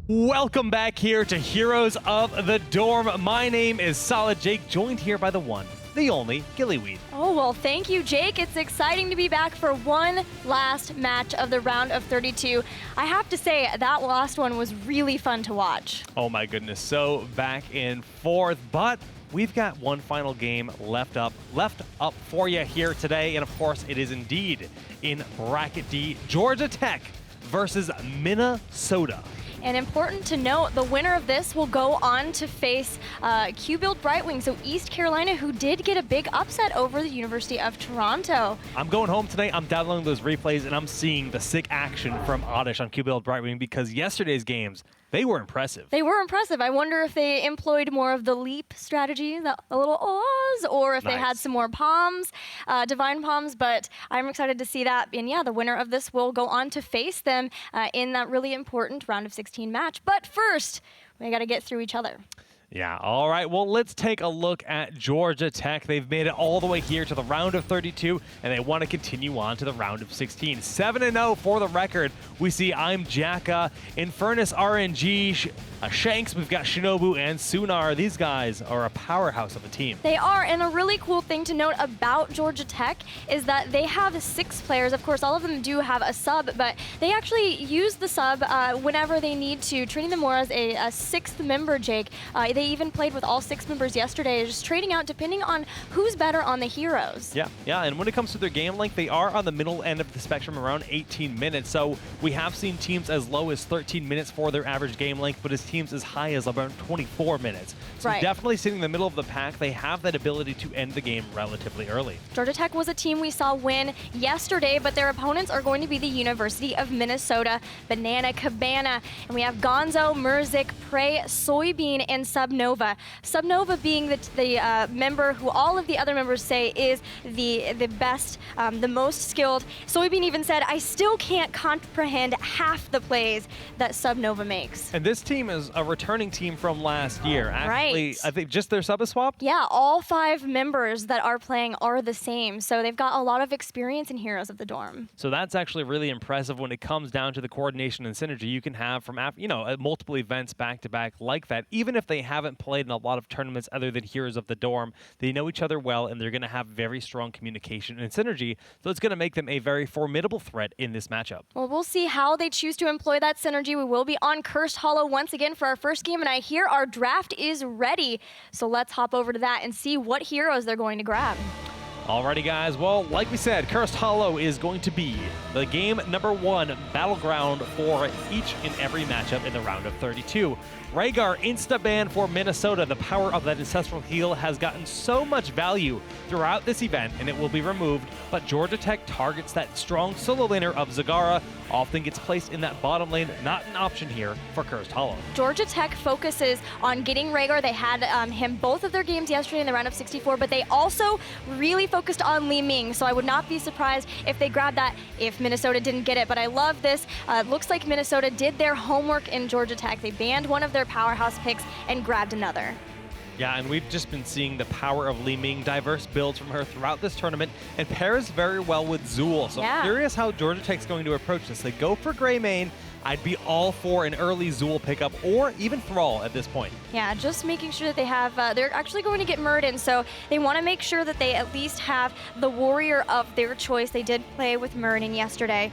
Welcome back here to Heroes of the Dorm. My name is SolidJake, joined here by the one, the only, Gillyweed. Oh, well, thank you, Jake. It's exciting to be back for one last match of the round of 32. I have to say, that last one was really fun to watch. Oh my goodness, so back and forth, but we've got one final game left up for you here today, and of course, it is indeed in Bracket D, Georgia Tech versus Minnesota. And important to note, the winner of this will go on to face Q-Build Brightwing, so East Carolina, who did get a big upset over the University of Toronto. I'm going home tonight, I'm downloading those replays, and I'm seeing the sick action from Oddish on Q-Build Brightwing because yesterday's games, they were impressive. They were impressive. I wonder if they employed more of the leap strategy, a little Oz, or if they had some more palms, divine palms, but I'm excited to see that. And yeah, the winner of this will go on to face them in that really important round of 16 match. But first, we got to get through each other. Yeah, all right, well, let's take a look at Georgia Tech. They've made it all the way here to the round of 32, and they want to continue on to the round of 16. 7-0 for the record. We see I'm Jacka, Infernus RNG, Shanks, we've got Shinobu, and Sunar. These guys are a powerhouse of a team. They are, and a really cool thing to note about Georgia Tech is that they have 6 players. Of course, all of them do have a sub, but they actually use the sub whenever they need to, treating them more as a 6th member, Jake. They even played with all 6 members yesterday, just trading out depending on who's better on the heroes. Yeah, and when it comes to their game length, they are on the middle end of the spectrum, around 18 minutes. So we have seen teams as low as 13 minutes for their average game length, but as teams as high as about 24 minutes. So definitely sitting in the middle of the pack, they have that ability to end the game relatively early. Georgia Tech was a team we saw win yesterday, but their opponents are going to be the University of Minnesota, Banana Cabana. And we have Gonzo, Murzik, Prey, Soybean, and Subnova. Subnova being the member who all of the other members say is the best, the most skilled. Soybean even said, I still can't comprehend half the plays that Subnova makes. And this team is a returning team from last year. Actually, I think just their sub is swapped? Yeah, all 5 members that are playing are the same. So they've got a lot of experience in Heroes of the Dorm. So that's actually really impressive when it comes down to the coordination and synergy you can have from multiple events back-to-back like that. Even if they haven't played in a lot of tournaments other than Heroes of the Dorm, they know each other well, and they're going to have very strong communication and synergy. So it's going to make them a very formidable threat in this matchup. Well, we'll see how they choose to employ that synergy. We will be on Cursed Hollow once again for our first game, and I hear our draft is ready. So let's hop over to that and see what heroes they're going to grab. Alrighty, guys. Well, like we said, Cursed Hollow is going to be the game number 1 battleground for each and every matchup in the round of 32. Rhaegar insta-ban for Minnesota. The power of that Ancestral Heal has gotten so much value throughout this event, and it will be removed, but Georgia Tech targets that strong solo laner of Zagara, often gets placed in that bottom lane. Not an option here for Cursed Hollow. Georgia Tech focuses on getting Rhaegar. They had him both of their games yesterday in the round of 64, but they also really focused on Li Ming, so I would not be surprised if they grabbed that if Minnesota didn't get it. But I love this. Looks like Minnesota did their homework in Georgia Tech. They banned one of their powerhouse picks and grabbed another. Yeah, and we've just been seeing the power of Li Ming, diverse builds from her throughout this tournament, and pairs very well with Zool. So I'm curious how Georgia Tech's going to approach this. They go for Greymane. I'd be all for an early Zool pickup or even Thrall at this point. Yeah, just making sure that they have, they're actually going to get Murden, so they want to make sure that they at least have the warrior of their choice. They did play with Murden yesterday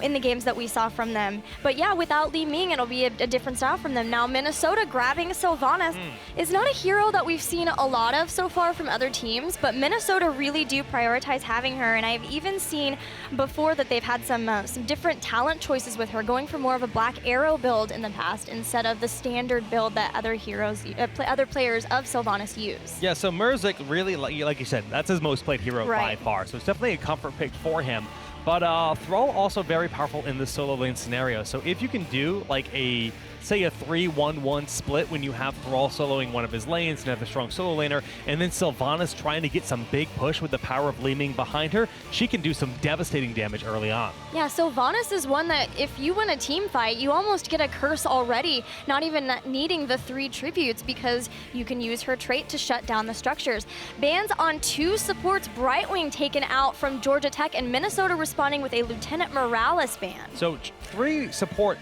in the games that we saw from them. But yeah, without Li Ming, it'll be a different style from them. Now, Minnesota grabbing Sylvanas is not a hero that we've seen a lot of so far from other teams, but Minnesota really do prioritize having her, and I've even seen before that they've had some different talent choices with her, going for more of a Black Arrow build in the past instead of the standard build that other heroes, other players of Sylvanas use. Yeah, so Murzik really, like you said, that's his most played hero by far, so it's definitely a comfort pick for him. But Thrall also very powerful in the solo lane scenario, so if you can do like a say a 3-1-1 split when you have Thrall soloing one of his lanes and have a strong solo laner, and then Sylvanas trying to get some big push with the power of Li Ming behind her, she can do some devastating damage early on. Yeah, Sylvanas is one that if you win a team fight, you almost get a curse already, not even needing the 3 tributes because you can use her trait to shut down the structures. Bans on 2 supports, Brightwing taken out from Georgia Tech, and Minnesota responding with a Lieutenant Morales ban. So 3 support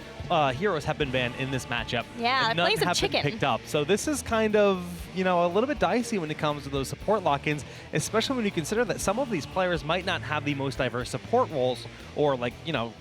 heroes have been banned in this matchup. Yeah, and none playing some have chicken. been picked up. So this is kind of, you know, a little bit dicey when it comes to those support lock-ins, especially when you consider that some of these players might not have the most diverse support roles or, like, you know,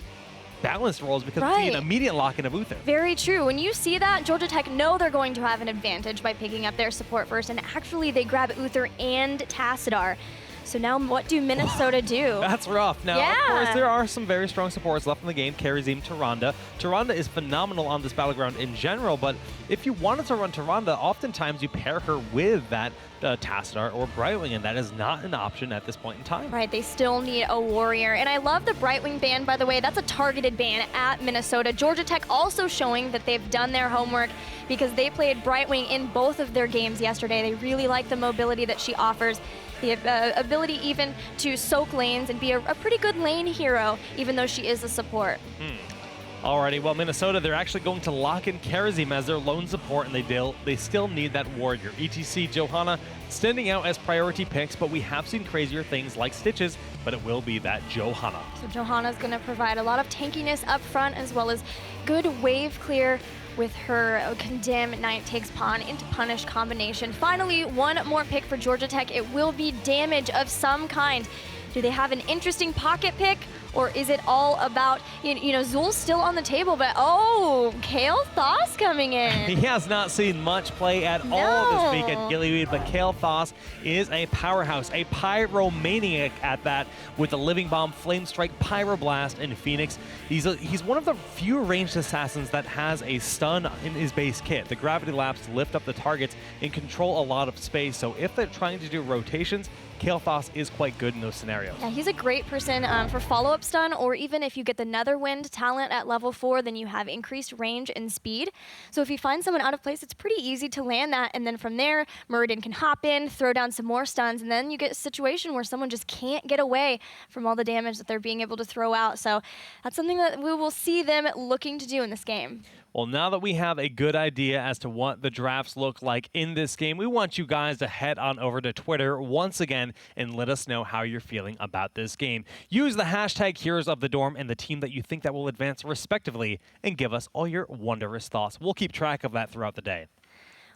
balanced roles because we see an immediate lock-in of Uther. Very true. When you see that, Georgia Tech know they're going to have an advantage by picking up their support first, and actually they grab Uther and Tassadar. So now what do Minnesota do? That's rough. Now, of course, there are some very strong supports left in the game. Karazim, Tyrande. Tyrande is phenomenal on this battleground in general, but if you wanted to run Tyrande, oftentimes you pair her with that Tassadar or Brightwing, and that is not an option at this point in time. Right, they still need a warrior. And I love the Brightwing ban, by the way. That's a targeted ban at Minnesota. Georgia Tech also showing that they've done their homework because they played Brightwing in both of their games yesterday. They really like the mobility that she offers. The ability even to soak lanes and be a pretty good lane hero, even though she is a support. Alrighty, well, Minnesota, they're actually going to lock in Karazim as their lone support, and they still need that warrior. ETC, Johanna, standing out as priority picks, but we have seen crazier things like Stitches, but it will be that Johanna. So Johanna's going to provide a lot of tankiness up front, as well as good wave clear with her Condemn Knight takes pawn into punish combination. Finally, one more pick for Georgia Tech. It will be damage of some kind. Do they have an interesting pocket pick, or is it all about, you know, Zul's still on the table, but oh, Kale Thoss coming in. He has not seen much play at all this week at Gillyweed, but Kale Thoss is a powerhouse, a pyromaniac at that, with the Living Bomb, Flame Strike, Pyroblast, and Phoenix. He's one of the few ranged assassins that has a stun in his base kit. The Gravity Laps lift up the targets and control a lot of space, so if they're trying to do rotations, Kale Thoss is quite good in those scenarios. Yeah, he's a great person for follow-up stun, or even if you get the Netherwind talent at level 4, then you have increased range and speed. So if you find someone out of place, it's pretty easy to land that, and then from there, Muradin can hop in, throw down some more stuns, and then you get a situation where someone just can't get away from all the damage that they're being able to throw out. So that's something that we will see them looking to do in this game. Well, now that we have a good idea as to what the drafts look like in this game, we want you guys to head on over to Twitter once again and let us know how you're feeling about this game. Use the hashtag Heroes of the Dorm and the team that you think that will advance respectively, and give us all your wondrous thoughts. We'll keep track of that throughout the day.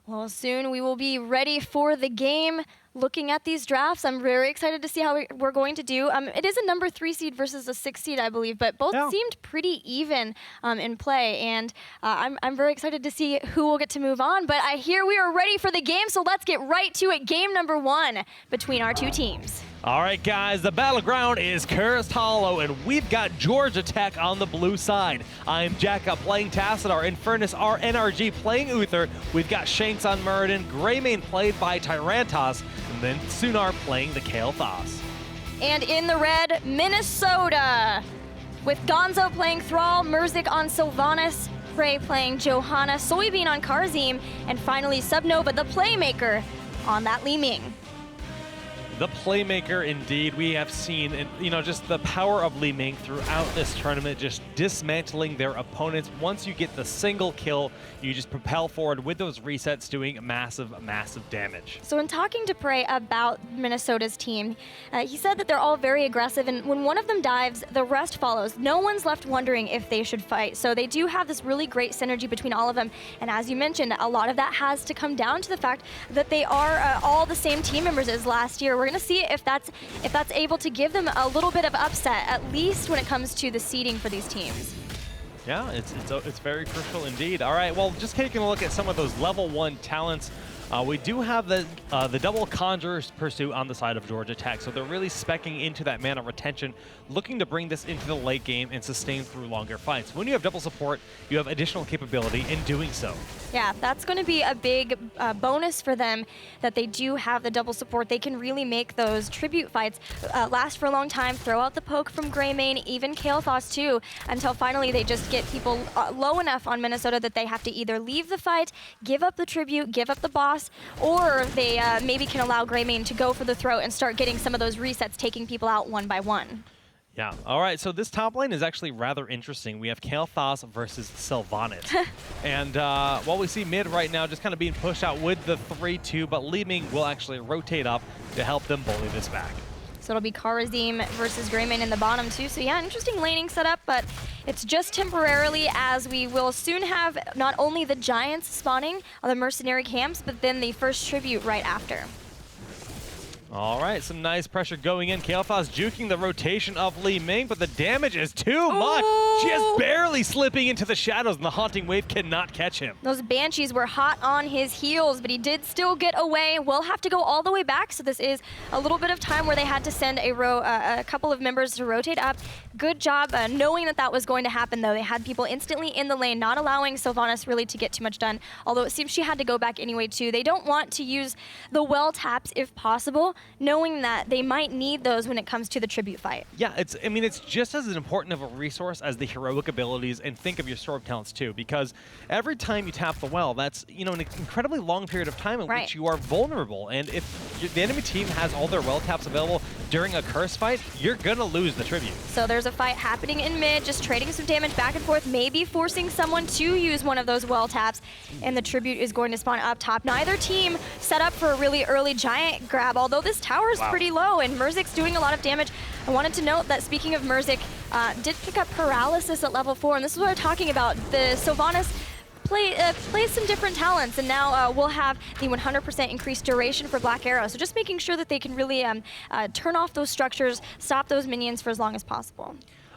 Well, soon we will be ready for the game. Looking at these drafts, I'm very excited to see how we're going to do. It is a number 3 seed versus a 6 seed, I believe, but both seemed pretty even in play, and I'm very excited to see who will get to move on. But I hear we are ready for the game, so let's get right to it. Game number 1 between our two teams. All right, guys, the battleground is Cursed Hollow, and we've got Georgia Tech on the blue side. I'm Jacka playing Tassadar, Infernus NRG playing Uther. We've got Shanks on Muradin, Greymane played by Tyrantos, and then Sunar playing the Kale Thoss. And in the red, Minnesota, with Gonzo playing Thrall, Murzik on Sylvanas, Prey playing Johanna, Soybean on Karazim, and finally Subnova, the playmaker, on that Li Ming. The playmaker, indeed. We have seen, you know, just the power of Li Ming throughout this tournament, just dismantling their opponents. Once you get the single kill, you just propel forward with those resets, doing massive, massive damage. So in talking to Prey about Minnesota's team, he said that they're all very aggressive, and when one of them dives, the rest follows. No one's left wondering if they should fight. So they do have this really great synergy between all of them. And as you mentioned, a lot of that has to come down to the fact that they are all the same team members as last year. We're going to see if that's able to give them a little bit of upset, at least when it comes to the seeding for these teams. Yeah, it's very crucial indeed. All right, well, just taking a look at some of those level 1 talents. We do have the double Conjurer's Pursuit on the side of Georgia Tech, so they're really speccing into that mana retention, looking to bring this into the late game and sustain through longer fights. When you have double support, you have additional capability in doing so. Yeah, that's going to be a big bonus for them, that they do have the double support. They can really make those tribute fights last for a long time, throw out the poke from Greymane, even Kale Thoss too, until finally they just get people low enough on Minnesota that they have to either leave the fight, give up the tribute, give up the boss, or they maybe can allow Greymane to go for the throat and start getting some of those resets, taking people out one by one. Yeah. All right. So this top lane is actually rather interesting. We have Kale Thoss versus Sylvanas. And while we see mid right now just kind of being pushed out with the 3-2, but Li Ming will actually rotate up to help them bully this back. So it'll be Karazim versus Greymane in the bottom too. So yeah, interesting laning setup, but it's just temporarily, as we will soon have not only the Giants spawning on the mercenary camps, but then the first tribute right after. All right, some nice pressure going in. Kael'Thas juking the rotation of Li Ming, but the damage is too much. Just barely slipping into the shadows, and the Haunting Wave cannot catch him. Those Banshees were hot on his heels, but he did still get away. We'll have to go all the way back, so this is a little bit of time where they had to send a couple of members to rotate up. Good job knowing that that was going to happen, though. They had people instantly in the lane, not allowing Sylvanas really to get too much done, although it seems she had to go back anyway, too. They don't want to use the well taps if possible, knowing that they might need those when it comes to the tribute fight. Yeah, it's just as important of a resource as the heroic abilities, and think of your sword talents too, because every time you tap the well, that's an incredibly long period of time in which you are vulnerable, and if the enemy team has all their well taps available during a curse fight, you're gonna lose the tribute. So there's a fight happening in mid, just trading some damage back and forth, maybe forcing someone to use one of those well taps, and the tribute is going to spawn up top. Neither team set up for a really early giant grab, although this tower is pretty low, and Merzik's doing a lot of damage. I wanted to note that, speaking of Merzik, did pick up paralysis at level 4, and this is what I'm talking about. The Sylvanas plays some different talents, and now we'll have the 100% increased duration for Black Arrow. So just making sure that they can really turn off those structures, stop those minions for as long as possible.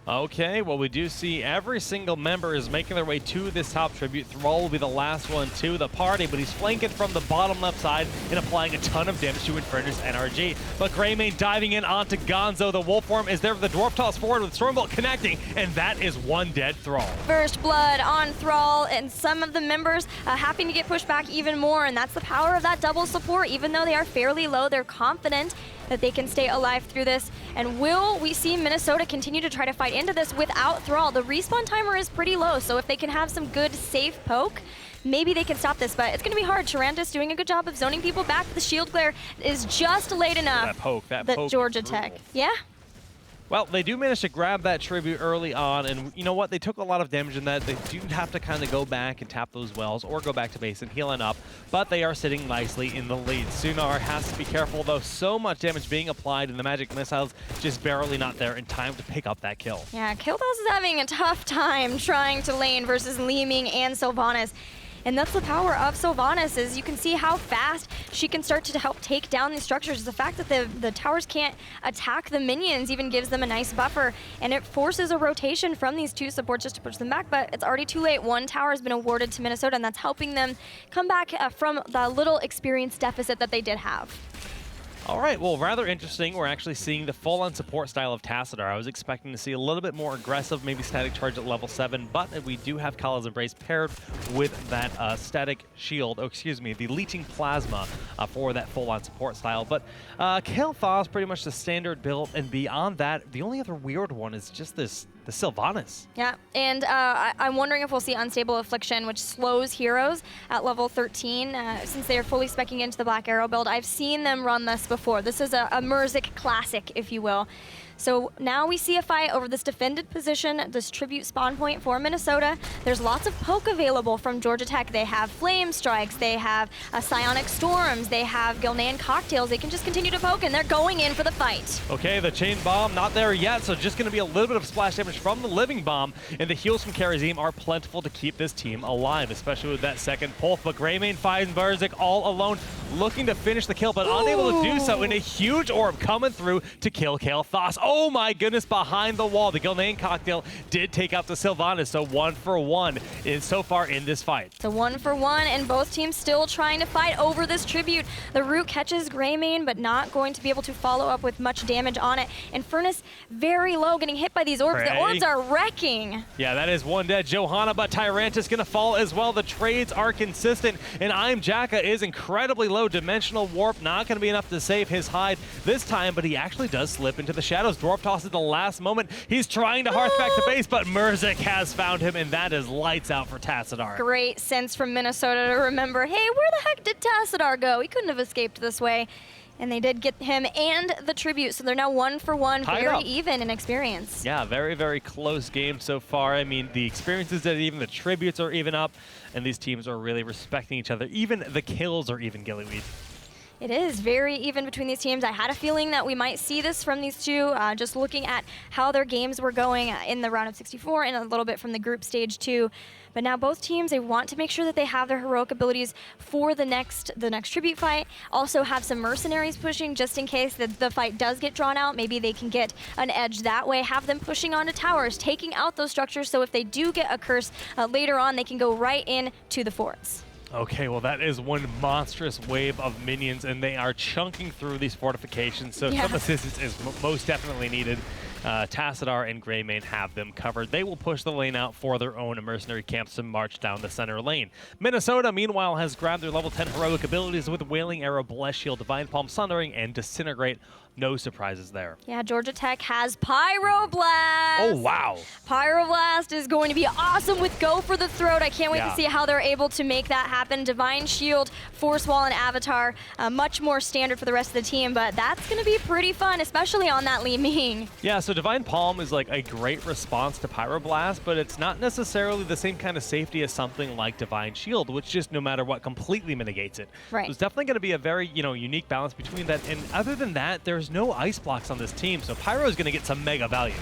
Okay, well, we do see every single member is making their way to this top tribute. Thrall will be the last one to the party, but he's flanking from the bottom left side and applying a ton of damage to Infernus NRG. But Greymane diving in onto Gonzo. The wolf form is there for the dwarf toss forward with Stormbolt connecting, and that is one dead Thrall. First blood on Thrall, and some of the members having to get pushed back even more, and that's the power of that double support. Even though they are fairly low, they're confident that they can stay alive through this. And will we see Minnesota continue to try to fight into this without Thrall? The respawn timer is pretty low, so if they can have some good safe poke, maybe they can stop this, but it's going to be hard. Tarantus doing a good job of zoning people back. The shield glare is just late enough. That poke Georgia Tech. Yeah? Well, they do manage to grab that tribute early on, and you know what? They took a lot of damage in that. They do have to kind of go back and tap those wells or go back to base and healing up, but they are sitting nicely in the lead. Sunar has to be careful, though. So much damage being applied, and the magic missiles just barely not there in time to pick up that kill. Yeah, Kael'Thas is having a tough time trying to lane versus Li Ming and Sylvanas. And that's the power of Sylvanas, is you can see how fast she can start to help take down these structures. The fact that the towers can't attack the minions even gives them a nice buffer, and it forces a rotation from these two supports just to push them back, but it's already too late. One tower has been awarded to Minnesota, and that's helping them come back from the little experience deficit that they did have. All right, well, rather interesting. We're actually seeing the full-on support style of Tassadar. I was expecting to see a little bit more aggressive, maybe static charge at level 7, but we do have Kala's Embrace paired with that static shield, the leeching plasma for that full-on support style. But Kael'Thas pretty much the standard build, and beyond that, the only other weird one is just the Sylvanas. Yeah, and I'm wondering if we'll see Unstable Affliction, which slows heroes at level 13, since they are fully speccing into the Black Arrow build. I've seen them run this before. This is a Merzik classic, if you will. So now we see a fight over this defended position, this tribute spawn point for Minnesota. There's lots of poke available from Georgia Tech. They have Flame Strikes, they have Psionic Storms, they have Gilnean Cocktails. They can just continue to poke, and they're going in for the fight. Okay, the Chain Bomb not there yet, so just going to be a little bit of splash damage from the Living Bomb, and the heals from Karazim are plentiful to keep this team alive, especially with that second pulse. But Greymane finds Berzik all alone, looking to finish the kill, but unable to do so, in a huge orb coming through to kill Kael'Thas. Oh my goodness, behind the wall. The Gilnean Cocktail did take out the Sylvanas, so 1 for 1 is so far in this fight. So 1 for 1, and both teams still trying to fight over this tribute. The root catches Greymane, but not going to be able to follow up with much damage on it. Infernus very low, getting hit by these orbs. The orbs are wrecking. Yeah, that is one dead Johanna, but Tyrantus gonna fall as well. The trades are consistent, and I'm Jacka is incredibly low. Dimensional Warp not gonna be enough to save his hide this time, but he actually does slip into the shadows. Dwarf toss at the last moment. He's trying to hearth back to base, but Merzik has found him, and that is lights out for Tassadar. Great sense from Minnesota to remember, hey, where the heck did Tassadar go? He couldn't have escaped this way. And they did get him and the tribute, so they're now 1 for 1, very even in experience. Yeah, very, very close game so far. I mean, the experiences that even the tributes are even up, and these teams are really respecting each other. Even the kills are even, Gillyweed. It is very even between these teams. I had a feeling that we might see this from these two, just looking at how their games were going in the round of 64 and a little bit from the group stage too. But now both teams, they want to make sure that they have their heroic abilities for the next tribute fight. Also have some mercenaries pushing just in case the fight does get drawn out. Maybe they can get an edge that way. Have them pushing onto towers, taking out those structures, so if they do get a curse later on, they can go right into the forts. Okay, well that is one monstrous wave of minions, and they are chunking through these fortifications, so some assistance is most definitely needed. Tassadar and Greymane have them covered. They will push the lane out for their own mercenary camps to march down the center lane. Minnesota, meanwhile, has grabbed their level 10 heroic abilities with Wailing Arrow, Blessed Shield, Divine Palm, Sundering, and Disintegrate. No surprises there. Yeah, Georgia Tech has Pyroblast. Oh, wow. Pyroblast is going to be awesome with Go for the Throat. I can't wait to see how they're able to make that happen. Divine Shield, Force Wall, and Avatar, much more standard for the rest of the team, but that's going to be pretty fun, especially on that Li Ming. Yeah, so Divine Palm is like a great response to Pyroblast, but it's not necessarily the same kind of safety as something like Divine Shield, which just no matter what completely mitigates it. Right. So it's definitely going to be a very, unique balance between that. And other than that, there's no ice blocks on this team, so Pyro is going to get some mega value.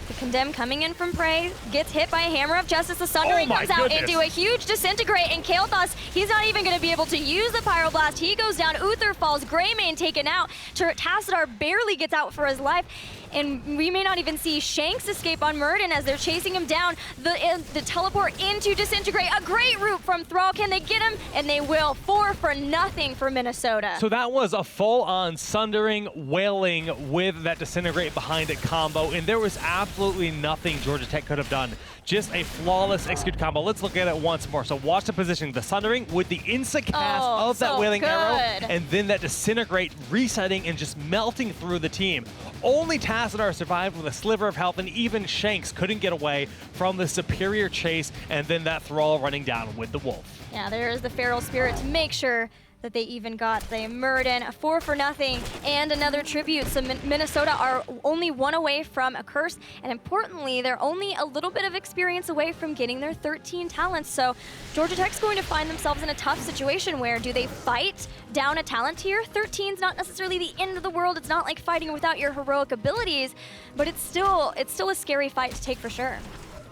The Condemn coming in from Prey, gets hit by a Hammer of Justice. The Sundering comes out into a huge Disintegrate, and Kael'thas, he's not even going to be able to use the Pyroblast. He goes down, Uther falls, Greymane taken out. Tassadar barely gets out for his life, and we may not even see Shanks escape on Murden as they're chasing him down. The teleport into Disintegrate, a great route from Thrall. Can they get him? And they will. 4 for nothing for Minnesota. So that was a full-on Sundering, Wailing with that Disintegrate behind it combo, and there was absolutely nothing Georgia Tech could have done. Just a flawless execute combo. Let's look at it once more. So watch the positioning. The Sundering with the insta-cast of that Wailing Arrow, and then that Disintegrate resetting and just melting through the team. Only Tassadar survived with a sliver of health, and even Shanks couldn't get away from the superior chase, and then that Thrall running down with the Wolf. Yeah, there's the Feral Spirit to make sure that they even got the Murden, a 4 for nothing, and another tribute. So Minnesota are only 1 away from a curse, and importantly, they're only a little bit of experience away from getting their 13 talents. So Georgia Tech's going to find themselves in a tough situation where do they fight down a talent tier? 13's not necessarily the end of the world. It's not like fighting without your heroic abilities, but it's still a scary fight to take for sure.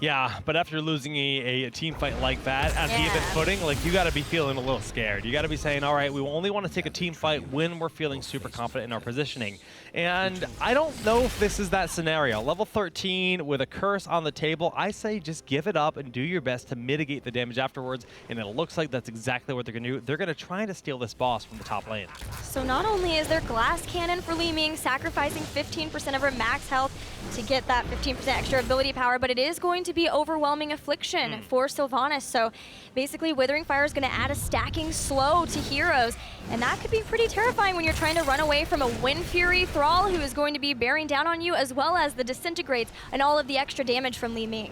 Yeah, but after losing a team fight like that at the even footing, like, you got to be feeling a little scared. You got to be saying, all right, we only want to take a team fight when we're feeling super confident in our positioning. And I don't know if this is that scenario. Level 13 with a curse on the table, I say just give it up and do your best to mitigate the damage afterwards. And it looks like that's exactly what they're going to do. They're going to try to steal this boss from the top lane. So not only is there Glass Cannon for Li Ming, sacrificing 15% of her max health to get that 15% extra ability power, but it is going to be Overwhelming Affliction for Sylvanas. So basically Withering Fire is going to add a stacking slow to heroes, and that could be pretty terrifying when you're trying to run away from a Wind Fury Thrall who is going to be bearing down on you, as well as the Disintegrates and all of the extra damage from Li Ming.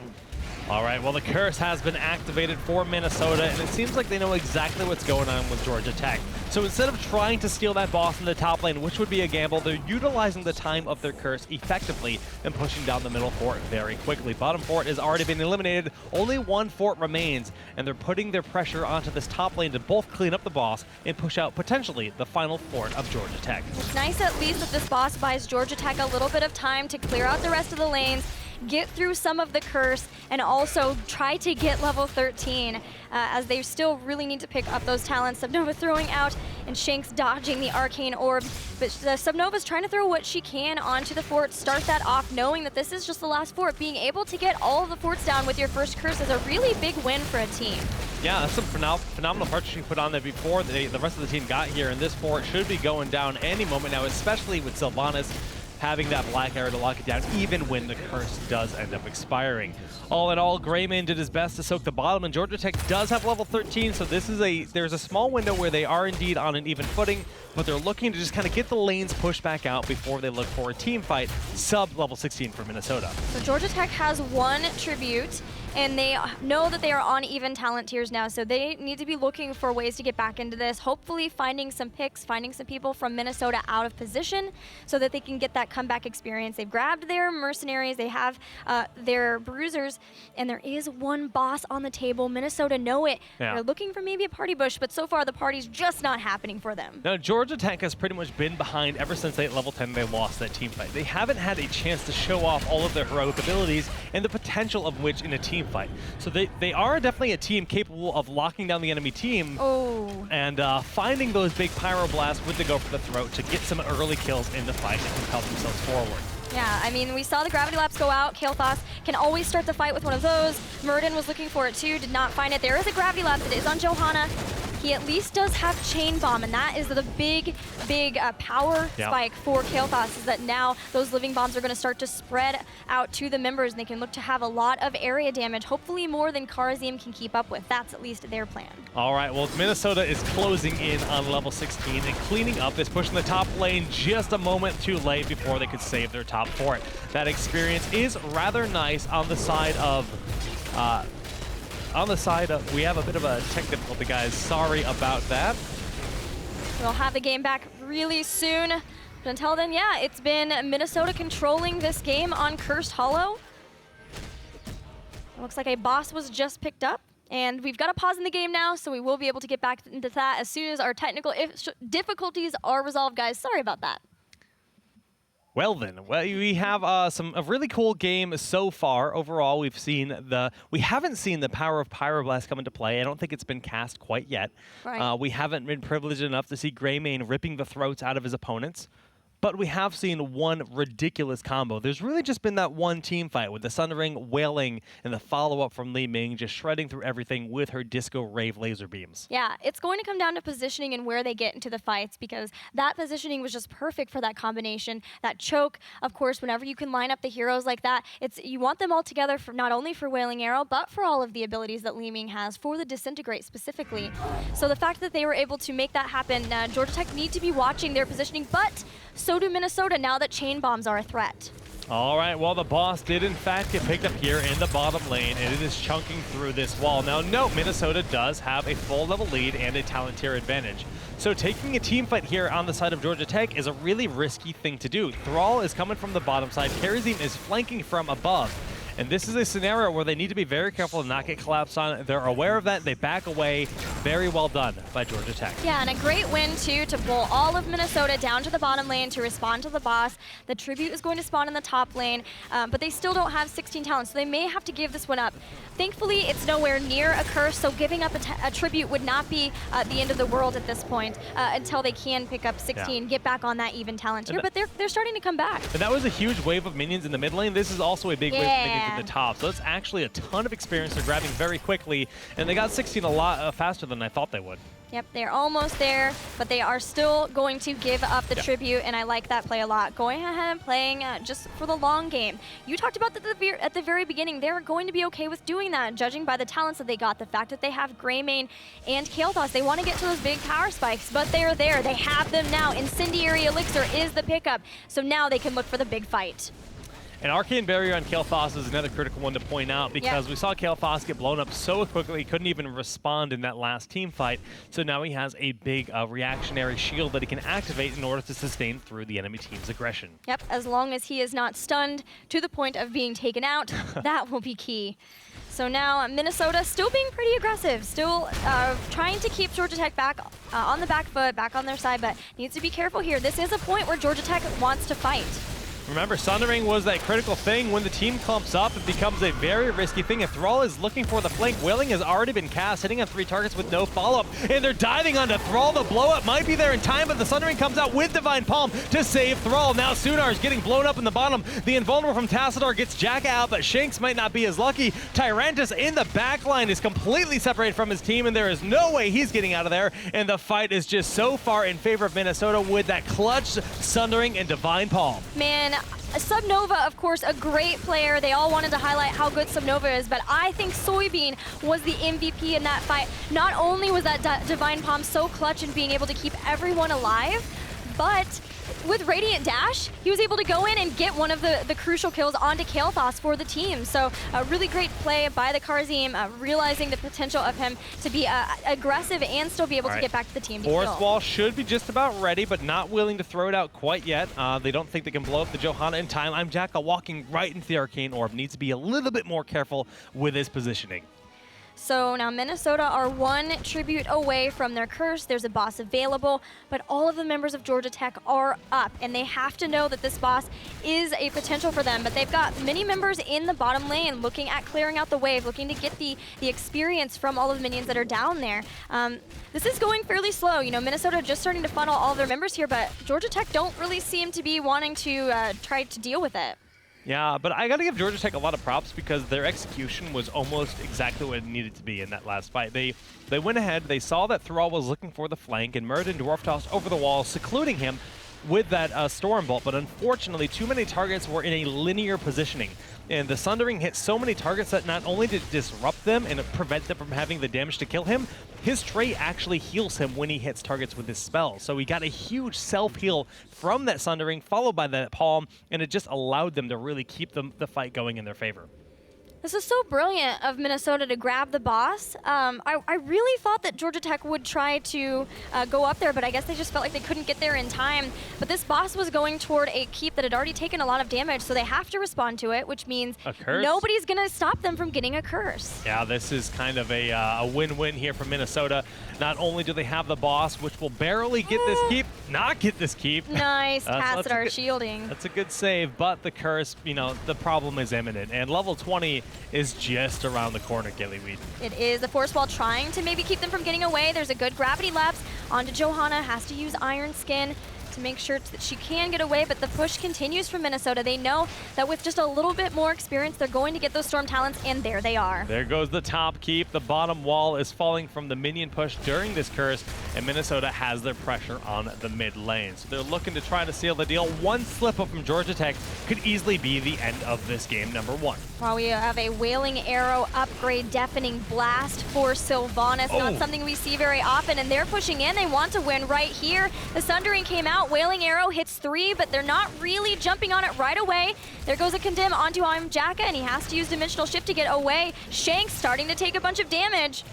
All right, well, the curse has been activated for Minnesota, and it seems like they know exactly what's going on with Georgia Tech. So instead of trying to steal that boss in the top lane, which would be a gamble, they're utilizing the time of their curse effectively and pushing down the middle fort very quickly. Bottom fort has already been eliminated. Only 1 fort remains, and they're putting their pressure onto this top lane to both clean up the boss and push out potentially the final fort of Georgia Tech. It's nice at least that this boss buys Georgia Tech a little bit of time to clear out the rest of the lanes, get through some of the curse, and also try to get level 13 as they still really need to pick up those talents. Subnova throwing out and Shanks dodging the Arcane Orb, but Subnova's trying to throw what she can onto the fort, start that off knowing that this is just the last fort. Being able to get all of the forts down with your first curse is a really big win for a team. Yeah, that's some phenomenal parts she put on there before the rest of the team got here, and this fort should be going down any moment now, especially with Sylvanas having that Black Arrow to lock it down, even when the curse does end up expiring. All in all, Greymane did his best to soak the bottom, and Georgia Tech does have level 13, so there's a small window where they are indeed on an even footing, but they're looking to just kind of get the lanes pushed back out before they look for a team fight, sub level 16 for Minnesota. So Georgia Tech has 1 tribute, and they know that they are on even talent tiers now, so they need to be looking for ways to get back into this, hopefully finding some picks, finding some people from Minnesota out of position so that they can get that comeback experience. They've grabbed their mercenaries, they have their bruisers, and there is one boss on the table. Minnesota know it. Yeah. They're looking for maybe a party bush, but so far the party's just not happening for them. Now, Georgia Tech has pretty much been behind ever since they at level 10 they lost that team fight. They haven't had a chance to show off all of their heroic abilities and the potential of which in a team fight. So they are definitely a team capable of locking down the enemy team and finding those big pyroblasts with the go for the throat to get some early kills in the fight and propel themselves forward. Yeah, I mean, we saw the gravity laps go out. Kael'thas can always start the fight with one of those. Murden was looking for it too, did not find it. There is a gravity lap that is on Johanna. He at least does have Chain Bomb, and that is the big power spike for Kael'thas, is that now those living bombs are going to start to spread out to the members, and they can look to have a lot of area damage, hopefully more than Karazim can keep up with. That's at least their plan. All right, well, Minnesota is closing in on level 16 and cleaning up this, pushing the top lane just a moment too late before they could save their top for it. That experience is rather nice on the side of... we have a bit of a tech difficulty, guys. Sorry about that. We'll have the game back really soon. But until then, yeah, it's been Minnesota controlling this game on Cursed Hollow. It looks like a boss was just picked up. And we've got a pause in the game now, so we will be able to get back into that as soon as our technical difficulties are resolved, guys. Sorry about that. Well then, we have a really cool game so far. Overall, we haven't seen the power of Pyroblast come into play. I don't think it's been cast quite yet. Right. We haven't been privileged enough to see Greymane ripping the throats out of his opponents. But we have seen one ridiculous combo. There's really just been that one team fight with the Sundering wailing and the follow-up from Li Ming just shredding through everything with her Disco Rave laser beams. Yeah, it's going to come down to positioning and where they get into the fights, because that positioning was just perfect for that combination. That choke, of course, whenever you can line up the heroes like that, you want them all together for not only for Wailing Arrow, but for all of the abilities that Li Ming has for the Disintegrate specifically. So the fact that they were able to make that happen, Georgia Tech need to be watching their positioning, but so do Minnesota now that chain bombs are a threat. All right, well, the boss did in fact get picked up here in the bottom lane, and it is chunking through this wall. Now, note, Minnesota does have a full level lead and a talent tier advantage. So taking a team fight here on the side of Georgia Tech is a really risky thing to do. Thrall is coming from the bottom side. Karazim is flanking from above. And this is a scenario where they need to be very careful to not get collapsed on. They're aware of that. They back away. Very well done by Georgia Tech. Yeah, and a great win, too, to pull all of Minnesota down to the bottom lane to respond to the boss. The Tribute is going to spawn in the top lane, but they still don't have 16 talents, so they may have to give this one up. Thankfully, it's nowhere near a curse, so giving up a Tribute would not be the end of the world at this point until they can pick up 16, get back on that even talent tier, but they're starting to come back. And that was a huge wave of minions in the mid lane. This is also a big wave of minions at the top. So that's actually a ton of experience they're grabbing very quickly, and they got 16 a lot faster than I thought they would. Yep, they're almost there, but they are still going to give up the Tribute, and I like that play a lot. Going ahead and playing just for the long game. You talked about that at the very beginning. They're going to be okay with doing that, judging by the talents that they got, the fact that they have Greymane and Kael'thas. They want to get to those big power spikes, but they're there. They have them now. Incendiary Elixir is the pickup, so now they can look for the big fight. And Arcane Barrier on Kael'thas is another critical one to point out, because we saw Kael'thas get blown up so quickly he couldn't even respond in that last team fight. So now he has a big reactionary shield that he can activate in order to sustain through the enemy team's aggression. Yep, as long as he is not stunned to the point of being taken out, that will be key. So now Minnesota still being pretty aggressive, still trying to keep Georgia Tech back on the back foot, back on their side, but needs to be careful here. This is a point where Georgia Tech wants to fight. Remember, Sundering was that critical thing. When the team clumps up, it becomes a very risky thing. If Thrall is looking for the flank, Wailing has already been cast, hitting on 3 targets with no follow-up, and they're diving onto Thrall. The blow-up might be there in time, but the Sundering comes out with Divine Palm to save Thrall. Now Sunar is getting blown up in the bottom. The Invulnerable from Tassadar gets Jack out, but Shanks might not be as lucky. Tyrantus in the back line is completely separated from his team, and there is no way he's getting out of there, and the fight is just so far in favor of Minnesota with that clutch Sundering and Divine Palm. Man, Subnova, of course, a great player. They all wanted to highlight how good Subnova is, but I think Soybean was the MVP in that fight. Not only was that Divine Palm so clutch in being able to keep everyone alive, but with Radiant Dash, he was able to go in and get one of the crucial kills onto Kael'thas for the team. So a really great play by the Karzim, realizing the potential of him to be aggressive and still be able to get back to the team to Force kill. Wall should be just about ready, but not willing to throw it out quite yet. They don't think they can blow up the Johanna in time. ImJacka walking right into the Arcane Orb. Needs to be a little bit more careful with his positioning. So now Minnesota are one tribute away from their curse. There's a boss available, but all of the members of Georgia Tech are up, and they have to know that this boss is a potential for them. But they've got many members in the bottom lane looking at clearing out the wave, looking to get the experience from all of the minions that are down there. This is going fairly slow. You know, Minnesota just starting to funnel all of their members here, but Georgia Tech don't really seem to be wanting to try to deal with it. Yeah, but I got to give Georgia Tech a lot of props because their execution was almost exactly what it needed to be in that last fight. They went ahead, they saw that Thrall was looking for the flank, and Muradin dwarf tossed over the wall, secluding him with that Storm Bolt, but unfortunately too many targets were in a linear positioning. And the Sundering hit so many targets that not only did it disrupt them and prevent them from having the damage to kill him, his trait actually heals him when he hits targets with his spell. So he got a huge self-heal from that Sundering, followed by that Palm, and it just allowed them to really keep the fight going in their favor. This is so brilliant of Minnesota to grab the boss. I really thought that Georgia Tech would try to go up there, but I guess they just felt like they couldn't get there in time. But this boss was going toward a keep that had already taken a lot of damage, so they have to respond to it, which means nobody's going to stop them from getting a curse. Yeah, this is kind of a win-win here for Minnesota. Not only do they have the boss, which will barely get this keep, not get this keep. Nice cast our shielding. That's a good save, but the curse, you know, the problem is imminent. And level 20 is just around the corner, Gillyweed. It is. The Force Wall trying to maybe keep them from getting away. There's a good gravity lapse onto Johanna. Has to use Iron Skin to make sure that she can get away, but the push continues from Minnesota. They know that with just a little bit more experience, they're going to get those Storm Talents, and there they are. There goes the top keep. The bottom wall is falling from the minion push during this curse, and Minnesota has their pressure on the mid lane. So they're looking to try to seal the deal. One slip-up from Georgia Tech could easily be the end of this game, number one. While we have a Wailing Arrow upgrade, Deafening Blast for Sylvanas. Not something we see very often, and they're pushing in. They want to win right here. The Sundering came out. Wailing Arrow hits 3, but they're not really jumping on it right away. There goes a Condemn onto ImJacka, and he has to use Dimensional Shift to get away. Shanks starting to take a bunch of damage.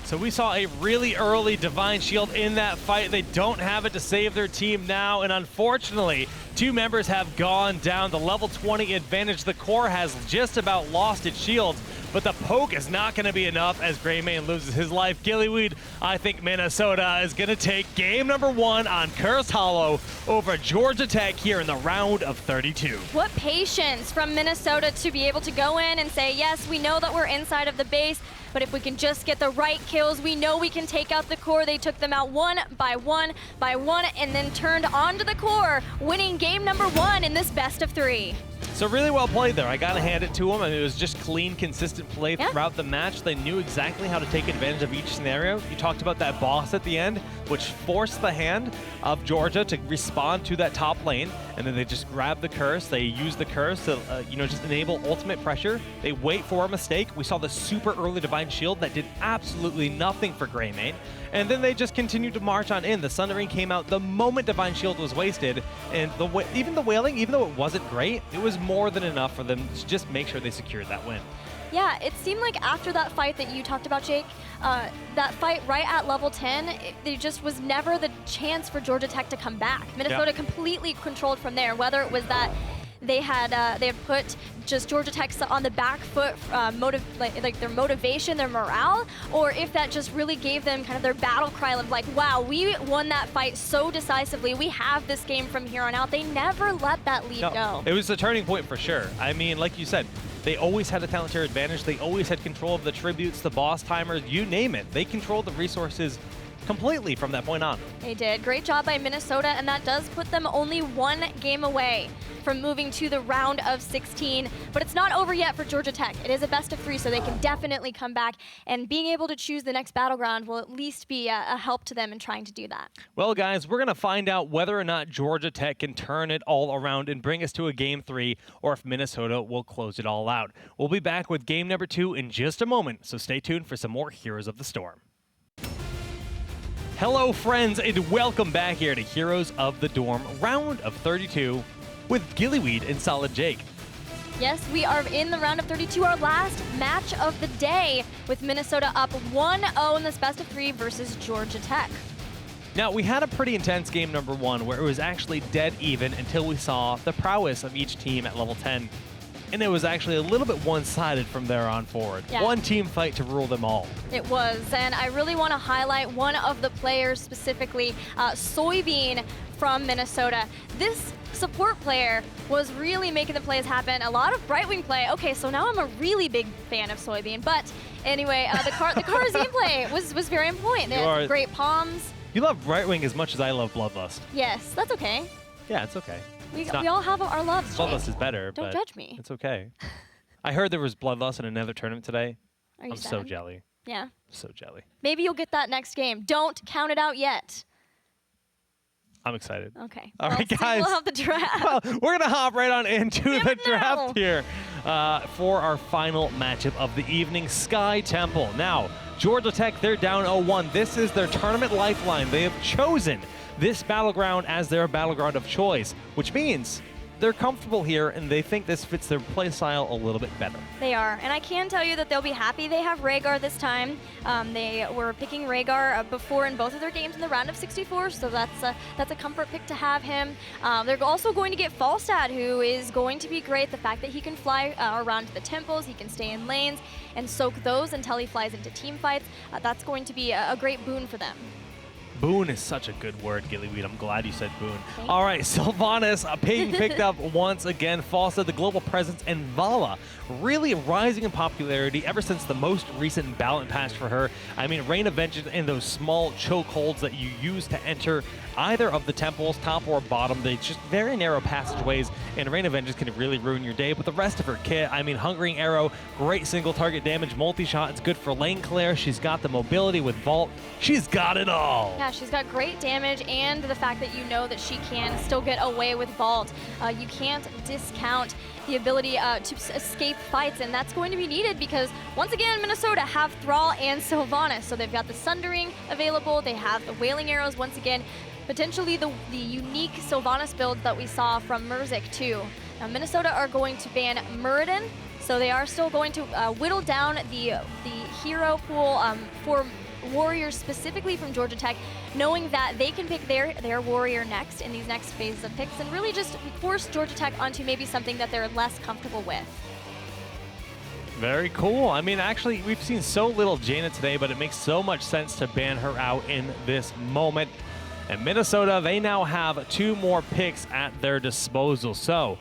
So we saw a really early Divine Shield in that fight. They don't have it to save their team now, and unfortunately, 2 members have gone down. The level 20 advantage, the core has just about lost its shields, but the poke is not going to be enough as Greymane loses his life. Gillyweed, I think Minnesota is going to take game number 1 on Cursed Hollow over Georgia Tech here in the round of 32. What patience from Minnesota to be able to go in and say, yes, we know that we're inside of the base, but if we can just get the right kills, we know we can take out the core. They took them out one by one, and then turned onto the core, winning game number 1 in this best of 3. So really well played there. I got to hand it to them. I mean, it was just clean, consistent play throughout the match. They knew exactly how to take advantage of each scenario. You talked about that boss at the end, which forced the hand of Georgia to respond to that top lane, and then they just grab the curse. They use the curse to, just enable ultimate pressure. They wait for a mistake. We saw the super early Divine Shield that did absolutely nothing for Greymane, and then they just continued to march on in. The Sundering came out the moment Divine Shield was wasted, and even the Wailing, even though it wasn't great, it was more than enough for them to just make sure they secured that win. Yeah, it seemed like after that fight that you talked about, Jake, that fight right at level 10, there just was never the chance for Georgia Tech to come back. Minnesota completely controlled from there, whether it was that they had put just Georgia Tech on the back foot, like their motivation, their morale, or if that just really gave them kind of their battle cry of like, wow, we won that fight so decisively. We have this game from here on out. They never let that lead go. It was a turning point for sure. I mean, like you said, they always had a talent tier advantage. They always had control of the tributes, the boss timers, you name it. They controlled the resources completely from that point on. They did. Great job by Minnesota, and that does put them only 1 game away from moving to the round of 16. But it's not over yet for Georgia Tech. It is a best of 3, so they can definitely come back, and being able to choose the next battleground will at least be a help to them in trying to do that. Well, guys, we're going to find out whether or not Georgia Tech can turn it all around and bring us to a game 3, or if Minnesota will close it all out. We'll be back with game number 2 in just a moment, so stay tuned for some more Heroes of the Storm. Hello, friends, and welcome back here to Heroes of the Dorm, round of 32 with Gillyweed and SolidJake. Yes, we are in the round of 32, our last match of the day, with Minnesota up 1-0 in this best of 3 versus Georgia Tech. Now, we had a pretty intense game number 1 where it was actually dead even until we saw the prowess of each team at level 10. And it was actually a little bit one-sided from there on forward. Yeah. One team fight to rule them all. It was, and I really want to highlight one of the players specifically, Soybean from Minnesota. This support player was really making the plays happen. A lot of Brightwing play. Okay, so now I'm a really big fan of Soybean. But anyway, the Karazim play was very on point. They had great palms. You love Brightwing as much as I love Bloodlust. Yes, that's okay. Yeah, it's okay. We all have our loves, Jay. Bloodlust is better, Don't but judge me. It's okay. I heard there was Bloodlust in another tournament today. Are you I'm sad? so jelly. Yeah. So jelly. Maybe you'll get that next game. Don't count it out yet. I'm excited. Okay. All right, soon guys. We'll have the draft. Well, we're going to hop right on into the draft know. here for our final matchup of the evening, Sky Temple. Now, Georgia Tech, they're down 0-1. This is their tournament lifeline. They have chosen this battleground as their battleground of choice, which means they're comfortable here and they think this fits their play style a little bit better. They are, and I can tell you that they'll be happy they have Rhaegar this time. They were picking Rhaegar before in both of their games in the round of 64, so that's a comfort pick to have him. They're also going to get Falstad, who is going to be great. The fact that he can fly around to the temples, he can stay in lanes and soak those until he flies into team fights. That's going to be a great boon for them. Boon is such a good word, Gillyweed. I'm glad you said boon. Thanks. All right, Sylvanas being picked up once again. Falstad, the global presence, and Vala really rising in popularity ever since the most recent ballot patch for her. I mean, Rain of Vengeance and those small chokeholds that you use to enter either of the temples, top or bottom. They just very narrow passageways, and Rain of Vengeance can really ruin your day. But the rest of her kit, I mean, Hungering Arrow, great single target damage, multi-shot. It's good for lane clear. She's got the mobility with Vault. She's got it all. Yeah, she's got great damage, and the fact that you know that she can still get away with Vault. You can't discount the ability to escape fights, and that's going to be needed because, once again, Minnesota have Thrall and Sylvanas. So they've got the Sundering available. They have the Wailing Arrows once again. Potentially the unique Sylvanas build that we saw from Murzik too. Now, Minnesota are going to ban Muradin, so they are still going to whittle down the hero pool for warriors specifically from Georgia Tech, knowing that they can pick their warrior next in these next phases of picks and really just force Georgia Tech onto maybe something that they're less comfortable with. Very cool. I mean, actually, we've seen so little Jaina today, but it makes so much sense to ban her out in this moment. And Minnesota, they now have 2 more picks at their disposal. So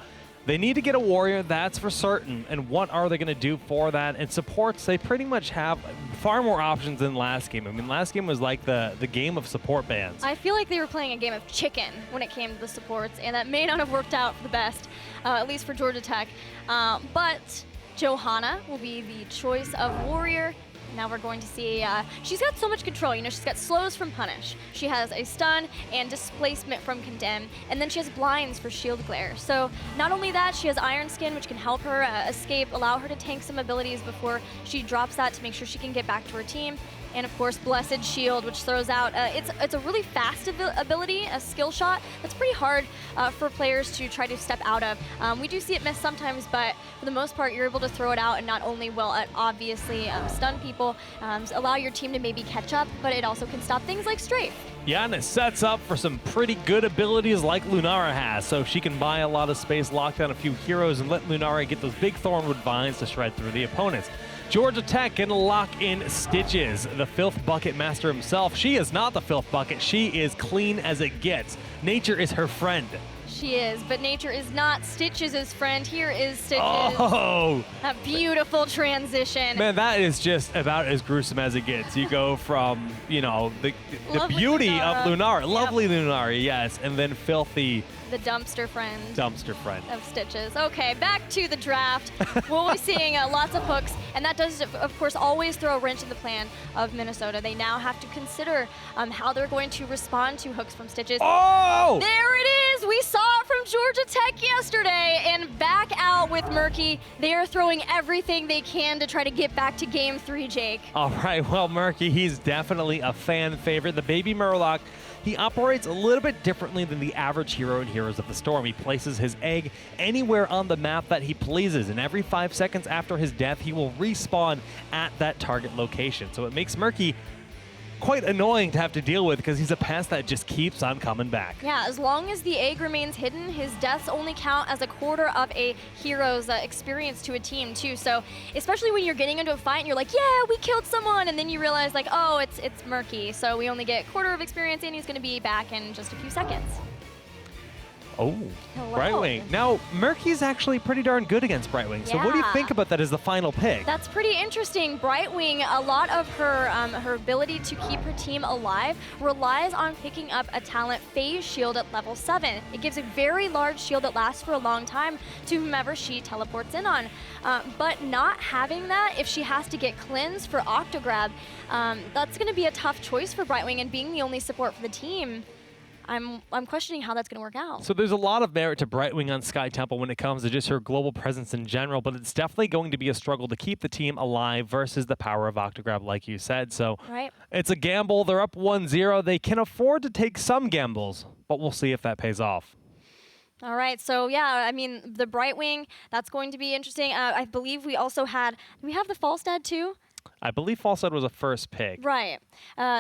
they need to get a warrior, that's for certain. And what are they going to do for that? And supports, they pretty much have far more options than last game. I mean, last game was like the game of support bans. I feel like they were playing a game of chicken when it came to the supports, and that may not have worked out for the best, at least for Georgia Tech. But Johanna will be the choice of warrior. Now we're going to see, she's got so much control. You know, she's got slows from Punish. She has a stun and displacement from Condemn. And then she has blinds for shield glare. So not only that, she has Iron Skin, which can help her escape, allow her to tank some abilities before she drops that to make sure she can get back to her team. And of course, Blessed Shield, which throws out, it's a really fast ability, a skill shot that's pretty hard for players to try to step out of. We do see it miss sometimes, but for the most part, you're able to throw it out, and not only will it obviously stun people, allow your team to maybe catch up, but it also can stop things like strafe. Yeah, and it sets up for some pretty good abilities like Lunara has. So she can buy a lot of space, lock down a few heroes, and let Lunara get those big Thornwood vines to shred through the opponents. Georgia Tech can lock in Stitches, the Filth Bucket Master himself. She is not the Filth Bucket. She is clean as it gets. Nature is her friend. She is, but nature is not Stitches' friend. Here is Stitches. Oh! A beautiful transition. Man, that is just about as gruesome as it gets. You go from, you know, the beauty Lunara. of Lunara, Yep. lovely Lunara, yes, and then filthy The dumpster friend. Dumpster friend. Of Stitches. Okay, back to the draft. We'll be seeing lots of hooks, and that does, of course, always throw a wrench in the plan of Minnesota. They now have to consider how they're going to respond to hooks from Stitches. Oh! There it is! We saw it from Georgia Tech yesterday, and back out with Murky. They are throwing everything they can to try to get back to Game 3, Jake. All right, well, Murky, he's definitely a fan favorite. The baby Murloc, he operates a little bit differently than the average hero in Heroes of the Storm. He places his egg anywhere on the map that he pleases, and every 5 seconds after his death, he will respawn at that target location. So it makes Murky quite annoying to have to deal with because he's a pest that just keeps on coming back. Yeah, as long as the egg remains hidden, his deaths only count as a quarter of a hero's experience to a team too. So especially when you're getting into a fight and you're like, yeah, we killed someone, and then you realize like, oh, it's Murky, so we only get a quarter of experience and he's going to be back in just a few seconds. Oh, Hello. Brightwing. Now, Murky's actually pretty darn good against Brightwing. So what do you Yeah. think about that as the final pick? That's pretty interesting. Brightwing, a lot of her her ability to keep her team alive relies on picking up a talent phase shield at level 7. It gives a very large shield that lasts for a long time to whomever she teleports in on. But not having that, if she has to get cleansed for Octograb, that's going to be a tough choice for Brightwing, and being the only support for the team, I'm questioning how that's going to work out. So there's a lot of merit to Brightwing on Sky Temple when it comes to just her global presence in general, but it's definitely going to be a struggle to keep the team alive versus the power of Octograb, like you said. So Right. it's a gamble. They're up 1-0. They can afford to take some gambles, but we'll see if that pays off. All right, so yeah, I mean, the Brightwing, that's going to be interesting. I believe we also had, do we have the Falstad too? I believe Falstad was a first pick. Right.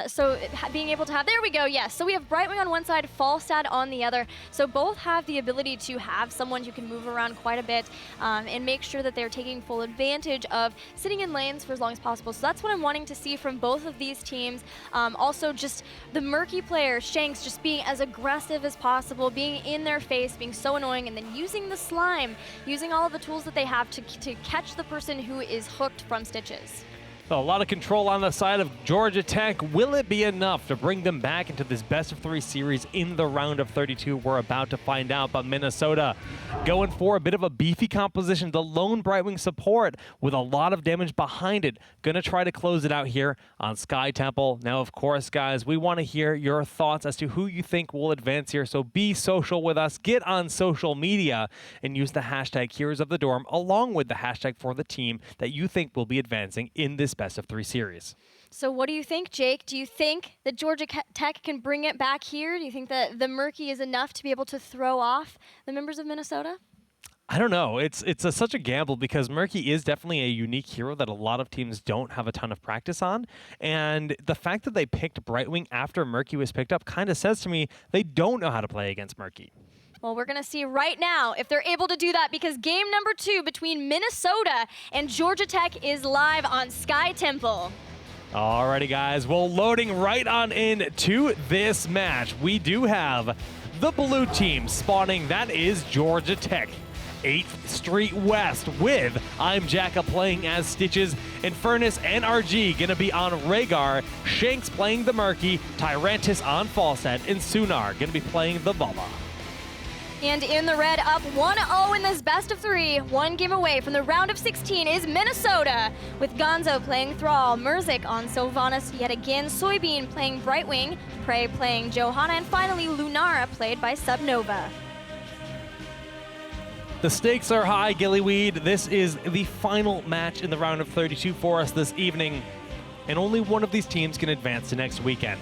So being able to have, there we go, yes. So we have Brightwing on one side, Falstad on the other. So both have the ability to have someone who can move around quite a bit and make sure that they're taking full advantage of sitting in lanes for as long as possible. So that's what I'm wanting to see from both of these teams. Also just the Murky player, Shanks, just being as aggressive as possible, being in their face, being so annoying, and then using the slime, using all of the tools that they have to catch the person who is hooked from Stitches. So a lot of control on the side of Georgia Tech. Will it be enough to bring them back into this best-of-3 series in the round of 32? We're about to find out, but Minnesota going for a bit of a beefy composition. The lone Brightwing support with a lot of damage behind it. Going to try to close it out here on Sky Temple. Now, of course, guys, we want to hear your thoughts as to who you think will advance here. So be social with us. Get on social media and use the hashtag Heroes of the Dorm along with the hashtag for the team that you think will be advancing in this best-of-3 series. So what do you think, Jake? Do you think that Georgia Tech can bring it back here? Do you think that the Murky is enough to be able to throw off the members of Minnesota? I don't know. It's such a gamble because Murky is definitely a unique hero that a lot of teams don't have a ton of practice on. And the fact that they picked Brightwing after Murky was picked up kind of says to me they don't know how to play against Murky. Well, we're going to see right now if they're able to do that, because game number 2 between Minnesota and Georgia Tech is live on Sky Temple. Alrighty, guys. Well, loading right on into this match, we do have the blue team spawning. That is Georgia Tech. 8th Street West with I'm Jacka playing as Stitches, Infernus and RG gonna be on Rhaegar, Shanks playing the Murky, Tyrantus on Falstad, and Sunar gonna be playing the Valla. And in the red, up 1-0 in this best of 3. One game away from the round of 16 is Minnesota, with Gonzo playing Thrall, Murzik on Sylvanas yet again, Soybean playing Brightwing, Prey playing Johanna, and finally Lunara played by Subnova. The stakes are high, Gillyweed. This is the final match in the round of 32 for us this evening, and only one of these teams can advance to next weekend.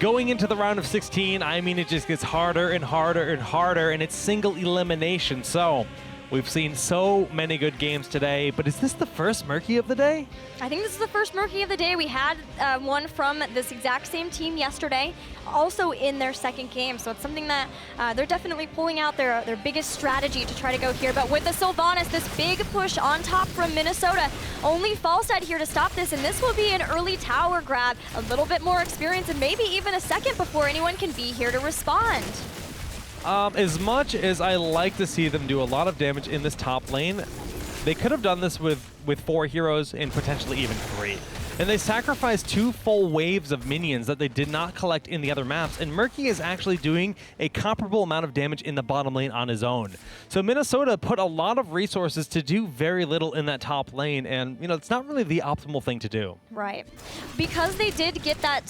Going into the round of 16, I mean, it just gets harder and harder and harder, and it's single elimination. So we've seen so many good games today, but is this the first Murky of the day? I think this is the first Murky of the day. We had one from this exact same team yesterday, also in their second game. So it's something that they're definitely pulling out their biggest strategy to try to go here. But with the Sylvanas, this big push on top from Minnesota, only Falstad here to stop this, and this will be an early tower grab, a little bit more experience, and maybe even a second before anyone can be here to respond. As much as I like to see them do a lot of damage in this top lane, they could have done this with 4 heroes and potentially even 3. and they sacrificed 2 full waves of minions that they did not collect in the other maps, and Murky is actually doing a comparable amount of damage in the bottom lane on his own. So Minnesota put a lot of resources to do very little in that top lane, and it's not really the optimal thing to do. Right. Because they did get that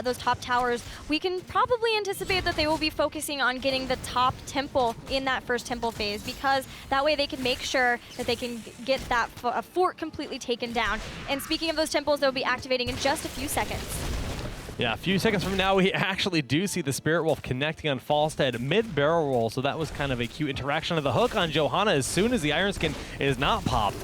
those top towers, we can probably anticipate that they will be focusing on getting the top temple in that first temple phase, because that way they can make sure that they can get that fort completely taken down. And speaking of those temples, they'll be activating in just a few seconds. Yeah, a few seconds from now, we actually do see the Spirit Wolf connecting on Falstead mid-barrel roll, so that was kind of a cute interaction of the hook on Johanna as soon as the Iron Skin is not popped.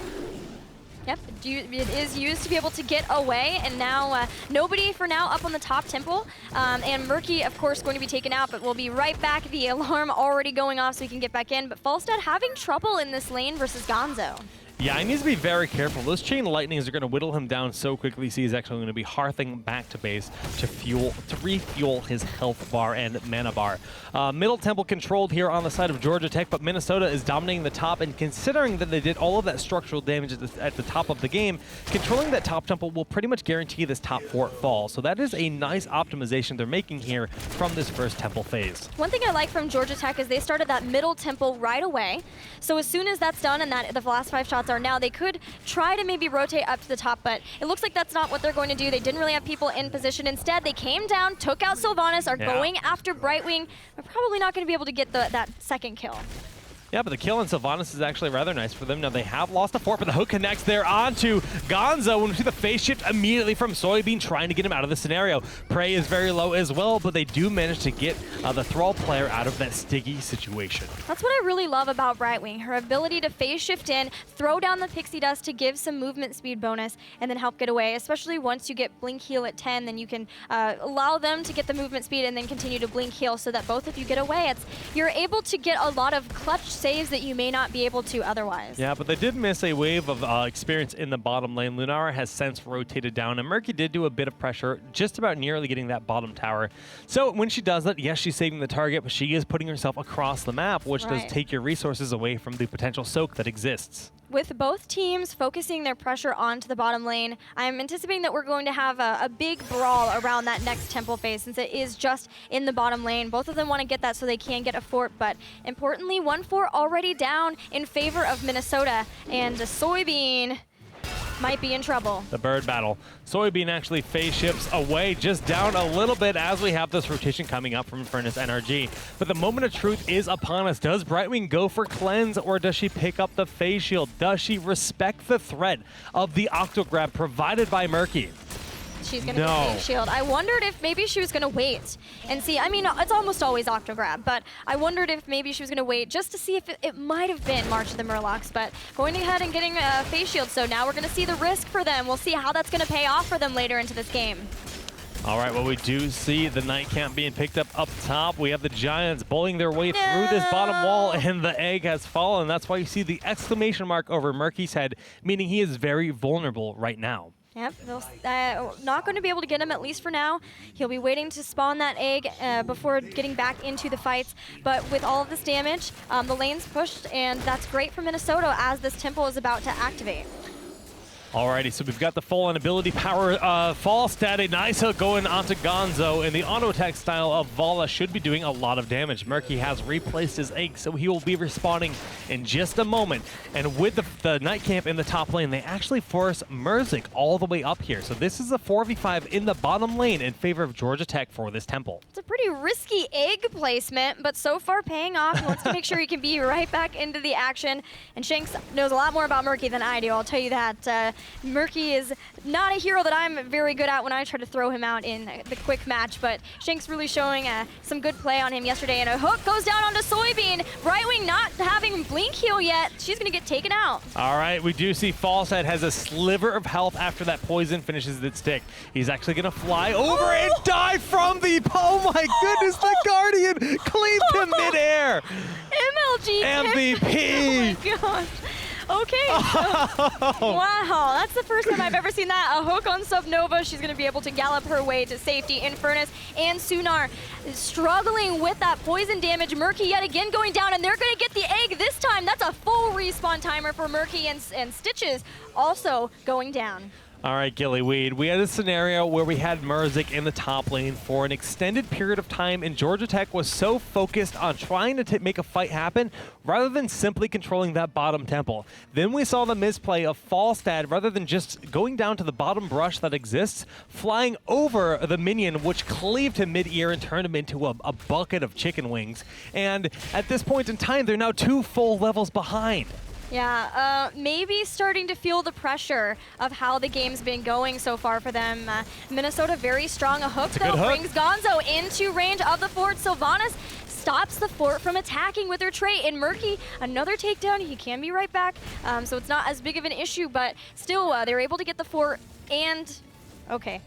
Yep, it is used to be able to get away, and now nobody for now up on the top temple. And Murky, of course, going to be taken out, but we'll be right back. The alarm already going off so we can get back in, but Falstead having trouble in this lane versus Gonzo. Yeah, he needs to be very careful. Those chain lightnings are going to whittle him down so quickly. So he's actually going to be hearthing back to base to refuel his health bar and mana bar. Middle temple controlled here on the side of Georgia Tech, but Minnesota is dominating the top. And considering that they did all of that structural damage at the top of the game, controlling that top temple will pretty much guarantee this top fort fall. So that is a nice optimization they're making here from this first temple phase. One thing I like from Georgia Tech is they started that middle temple right away. So as soon as that's done and that the last 5 shots are now, they could try to maybe rotate up to the top, but it looks like that's not what they're going to do. They didn't really have people in position. Instead, they came down, took out Sylvanas, are going after Brightwing. They're probably not going to be able to get that second kill. Yeah, but the kill on Sylvanas is actually rather nice for them. Now, they have lost a fort, but the hook connects there onto Gonzo. When we see the phase shift immediately from Soybean, trying to get him out of the scenario. Prey is very low as well, but they do manage to get the Thrall player out of that sticky situation. That's what I really love about Brightwing. Her ability to phase shift in, throw down the pixie dust to give some movement speed bonus, and then help get away. Especially once you get blink heal at 10, then you can allow them to get the movement speed and then continue to blink heal so that both of you get away. You're able to get a lot of clutch saves that you may not be able to otherwise. Yeah, but they did miss a wave of experience in the bottom lane. Lunara has since rotated down, and Murky did do a bit of pressure, just about nearly getting that bottom tower. So when she does that, yes, she's saving the target, but she is putting herself across the map, which does take your resources away from the potential soak that exists. With both teams focusing their pressure onto the bottom lane, I'm anticipating that we're going to have a big brawl around that next temple phase, since it is just in the bottom lane. Both of them want to get that so they can get a fort, but importantly, 1 fort already down in favor of Minnesota, and Soybean might be in trouble. The bird battle. Soybean actually phase shifts away, just down a little bit as we have this rotation coming up from Furnace NRG. But the moment of truth is upon us. Does Brightwing go for cleanse, or does she pick up the phase shield? Does she respect the threat of the Octograb provided by Murky? She's going to get phase shield. I wondered if maybe she was going to wait and see. I mean, it's almost always Octograb, but I wondered if maybe she was going to wait just to see if it might have been March of the Murlocs, but going ahead and getting a phase shield. So now we're going to see the risk for them. We'll see how that's going to pay off for them later into this game. All right, well, we do see the Night Camp being picked up top. We have the Giants bullying their way through this bottom wall, and the egg has fallen. That's why you see the exclamation mark over Murky's head, meaning he is very vulnerable right now. Yep, not going to be able to get him, at least for now. He'll be waiting to spawn that egg before getting back into the fights. But with all of this damage, the lane's pushed, and that's great for Minnesota as this temple is about to activate. Alrighty, so we've got the full-on ability power fall stat, a nice hook going onto Gonzo, and the auto-attack style of Vala should be doing a lot of damage. Murky has replaced his egg, so he will be respawning in just a moment. And with the Night Camp in the top lane, they actually force Murzik all the way up here. So this is a 4v5 in the bottom lane in favor of Georgia Tech for this temple. It's a pretty risky egg placement, but so far paying off. He wants to make sure he can be right back into the action. And Shanks knows a lot more about Murky than I do, I'll tell you that. Murky is not a hero that I'm very good at when I try to throw him out in the quick match, but Shanks really showing some good play on him yesterday, and a hook goes down onto Soybean. Brightwing not having blink heal yet. She's going to get taken out. All right, we do see Falsehead has a sliver of health after that poison finishes its stick. He's actually going to fly over and die from the... Oh my goodness, the Guardian cleaved him midair. MLG MVP. Oh my gosh. Okay. Wow, that's the first time I've ever seen that. A hook on Subnova. She's going to be able to gallop her way to safety. Infernus and Sunar struggling with that poison damage. Murky yet again going down, and they're going to get the egg this time. That's a full respawn timer for Murky, and Stitches also going down. All right, Gillyweed. We had a scenario where we had Merzik in the top lane for an extended period of time, and Georgia Tech was so focused on trying to make a fight happen rather than simply controlling that bottom temple. Then we saw the misplay of Falstad, rather than just going down to the bottom brush that exists, flying over the minion, which cleaved him mid-ear and turned him into a bucket of chicken wings. And at this point in time, they're now 2 full levels behind. Yeah, maybe starting to feel the pressure of how the game's been going so far for them. Minnesota very strong. A hook, though, brings Gonzo into range of the fort. Sylvanas stops the fort from attacking with her trait. And Murky, another takedown. He can be right back, so it's not as big of an issue, but still, they're able to get the fort and... Okay.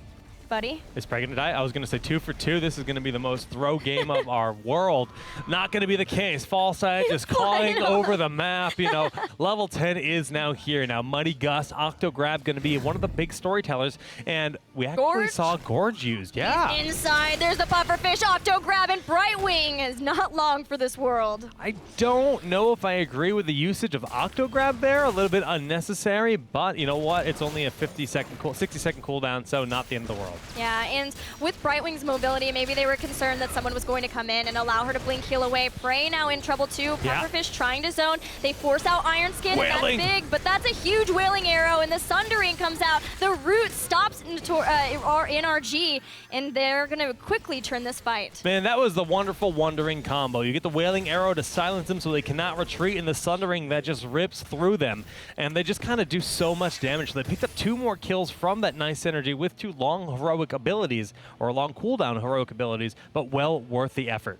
Buddy. Is Prey gonna die? I was gonna say 2 for 2. This is gonna be the most throw game of our world. Not gonna be the case. Falside just clawing over the map. You know, level 10 is now here. Now, Muddy Gus, Octograb gonna be one of the big storytellers, and we actually saw Gorge used. Yeah. He's inside. There's the pufferfish. Octograb and Brightwing is not long for this world. I don't know if I agree with the usage of Octograb there. A little bit unnecessary, but you know what? It's only a 60-second cooldown, so not the end of the world. Yeah, and with Brightwing's mobility, maybe they were concerned that someone was going to come in and allow her to blink heal away. Prey now in trouble too. Pufferfish trying to zone. They force out Iron Skin, and that's big, but that's a huge Wailing Arrow, and the Sundering comes out. The Root stops NRG, and they're going to quickly turn this fight. Man, that was the wonderful Wandering combo. You get the Wailing Arrow to silence them so they cannot retreat, and the Sundering that just rips through them, and they just kind of do so much damage. They picked up 2 more kills from that nice energy with 2 long heroic abilities, or long cooldown heroic abilities, but well worth the effort.